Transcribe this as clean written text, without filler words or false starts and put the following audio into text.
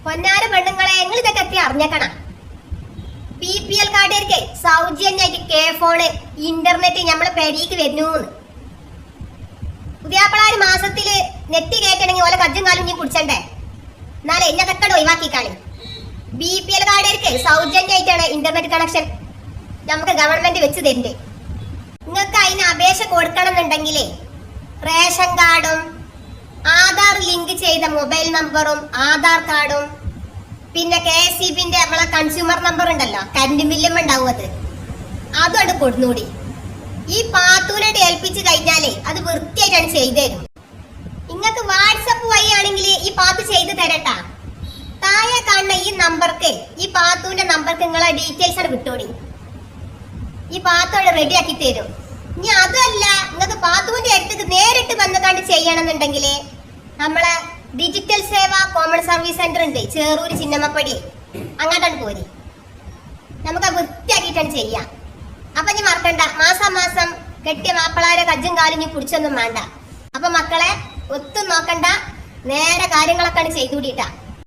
പൊന്നാര പെണ്ണുങ്ങളെ നിങ്ങൾ ഇതൊക്കെ എത്തി അറിഞ്ഞേക്കണം. BPL കാർഡുകാർക്ക് സൗജന്യമായിട്ട് കെ ഫോണ് ഇന്റർനെറ്റ് നമ്മളെ പെരീക്ക് വരുന്നൂന്ന്. പുതിയാപ്പിളാര് മാസത്തില് നെറ്റ് കയറ്റണമെങ്കിൽ ഓലെ കജ്ജും കാലും നീ കുടിച്ചണ്ടേ? എന്നാലേ ഇന്നതൊക്കെ ഒഴിവാക്കിക്കാളി. BPL കാർഡുകാർക്ക് സൗജന്യമായിട്ടാണ് ഇന്റർനെറ്റ് കണക്ഷൻ നമുക്ക് ഗവൺമെന്റ് വെച്ച് തരുന്നുണ്ട്. നിങ്ങൾക്ക് അതിന് അപേക്ഷ കൊടുക്കണം എന്നുണ്ടെങ്കിലേ റേഷൻ കാർഡും ആധാർ ലിങ്ക് ചെയ്ത മൊബൈൽ നമ്പറും ആധാർ കാർഡും പിന്നെ KSEBിന്റെ നമ്മളെ കൺസ്യൂമർ നമ്പർ ഉണ്ടല്ലോ, കറന്റ് ബില്ലും ഉണ്ടാവും, അതുകൊണ്ട് കൊടുന്നൂടി. ഈ പാത്തൂനായിട്ട് ഏൽപ്പിച്ച് കഴിഞ്ഞാലേ അത് വൃത്തിയായിട്ടാണ് ചെയ്തു തരും. നിങ്ങൾക്ക് വാട്സപ്പ് വഴി ആണെങ്കിൽ ഈ പാത്ത് ചെയ്ത് തരട്ടാ. താഴെ കാണുന്ന ഈ നമ്പർക്ക്, ഈ പാത്തൂന്റെ നമ്പർക്ക് നിങ്ങളെ ഡീറ്റെയിൽസ് ആണ് വിട്ടോടി. ഈ പാത്തോടെ റെഡി ആക്കി തരും. ഇനി അതല്ല നിങ്ങൾക്ക് പാത്തൂന്റെ അടുത്തേക്ക് നേരിട്ട് വന്നുകൊണ്ട് ചെയ്യണമെന്നുണ്ടെങ്കിൽ നമ്മളെ ഡിജിറ്റൽ സേവ കോമൺ സർവീസ് സെന്റർ ഉണ്ട്, ചേറൂര് ചിന്നമ്മപ്പടി, അങ്ങോട്ടാണ് പോരി. നമുക്ക് വൃത്തിയാക്കിയിട്ടാണ് ചെയ്യാം. അപ്പൊ ഇനി മറക്കണ്ട, മാസം മാസം കെട്ടിയ മാപ്പിളാരെ കജ്ജും കാലും ഇനി കുടിച്ചൊന്നും വേണ്ട. അപ്പൊ മക്കളെ ഒത്തും നോക്കണ്ട, നേരെ കാര്യങ്ങളൊക്കെ ചെയ്തുകൂടിയിട്ടാ.